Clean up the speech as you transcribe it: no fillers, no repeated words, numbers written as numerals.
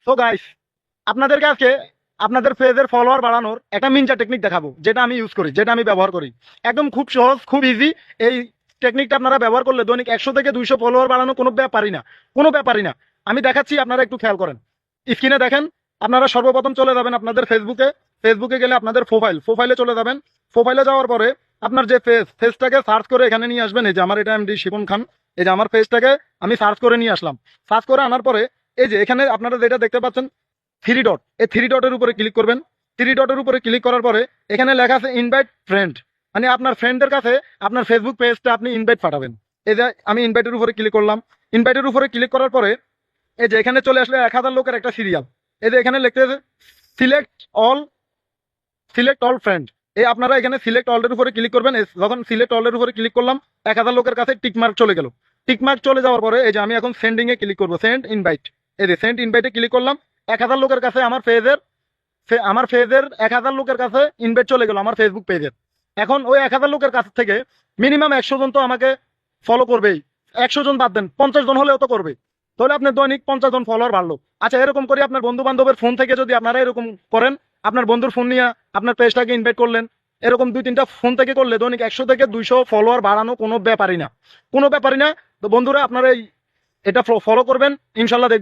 তো গাইস, আপনাদেরকে আজকে আপনাদের পেজের ফলোয়ার বাড়ানোর একটা নিনজা টেকনিক দেখাবো, যেটা আমি ইউজ করি, যেটা আমি ব্যবহার করি। একদম খুব সহজ, খুব ইজি। এই টেকনিকটা আপনারা ব্যবহার করলে দৈনিক 100 থেকে 200 ফলোয়ার বাড়ানো কোনো ব্যাপারই না, কোনো ব্যাপারই না। আমি দেখাচ্ছি, আপনারা একটু খেয়াল করেন। স্ক্রিনে দেখেন। আপনারা সর্বপ্রথম চলে যাবেন আপনাদের ফেসবুকে। ফেসবুকে গেলে আপনাদের প্রোফাইলে চলে যাবেন। প্রোফাইলে যাওয়ার পরে আপনার যে ফেসটাকে সার্চ করে এখানে নিয়ে আসবেন। এই যে আমার, এটা এমডি শিপন খান। এই যে আমার ফেসটাকে আমি সার্চ করে নিয়ে আসলাম। সার্চ করে আনার পরে এই যে এখানে আপনারা যেটা দেখতে পাচ্ছেন, থ্রি ডট, এই থ্রি ডটের উপরে ক্লিক করবেন। থ্রি ডটের উপরে ক্লিক করার পরে এখানে লেখা আছে ইনভাইট ফ্রেন্ড, মানে আপনার ফ্রেন্ডের কাছে আপনার ফেসবুক পেজটা আপনি ইনভাইট পাঠাবেন। এই যে আমি ইনভাইটের উপরে ক্লিক করলাম। ইনভাইটের উপরে ক্লিক করার পরে এই যে এখানে চলে আসলে 1000 লোকের একটা সিরিয়াল। এই যে এখানে লিখতে আছে select all, select all friend. এই আপনারা এখানে সিলেক্ট অল এর উপরে ক্লিক করবেন। যখন সিলেক্ট অল এর উপরে ক্লিক করলাম, 1000 লোকের কাছে টিকমার্ক চলে গেল। টিকমার্ক চলে যাওয়ার পরে এই যে আমি এখন সেন্ডিং এ ক্লিক করবো, সেন্ড ইনভাইট। এই যে সেন্ড ইনভাইটে ক্লিক করলাম। 1000 লোকের কাছে আমার পেজের 1000 লোকের কাছে ইনভাইট চলে গেল আমার ফেসবুক পেজের। এখন ওই 1000 লোকের কাছ থেকে মিনিমাম 100 জন তো আমাকে ফলো করবেই। 100 জন বাদ দেন, 50 জন হলেও তো করবে। তাহলে আপনার দৈনিক 50 জন ফলোয়ার বাড়লো। আচ্ছা, এরকম করে আপনার বন্ধু বান্ধবের ফোন থেকে যদি আপনারা এরকম করেন, আপনার বন্ধুর ফোন নিয়ে আপনার পেজটাকে ইনভাইট করলেন, এরকম 2-3টা ফোন থেকে করলে দৈনিক 100 থেকে 200 ফলোয়ার বাড়ানো কোনো ব্যাপারই না, কোনো ব্যাপারই না। তো বন্ধুরা, আপনারা এটা ফলো করবেন, ইনশাল্লাহ।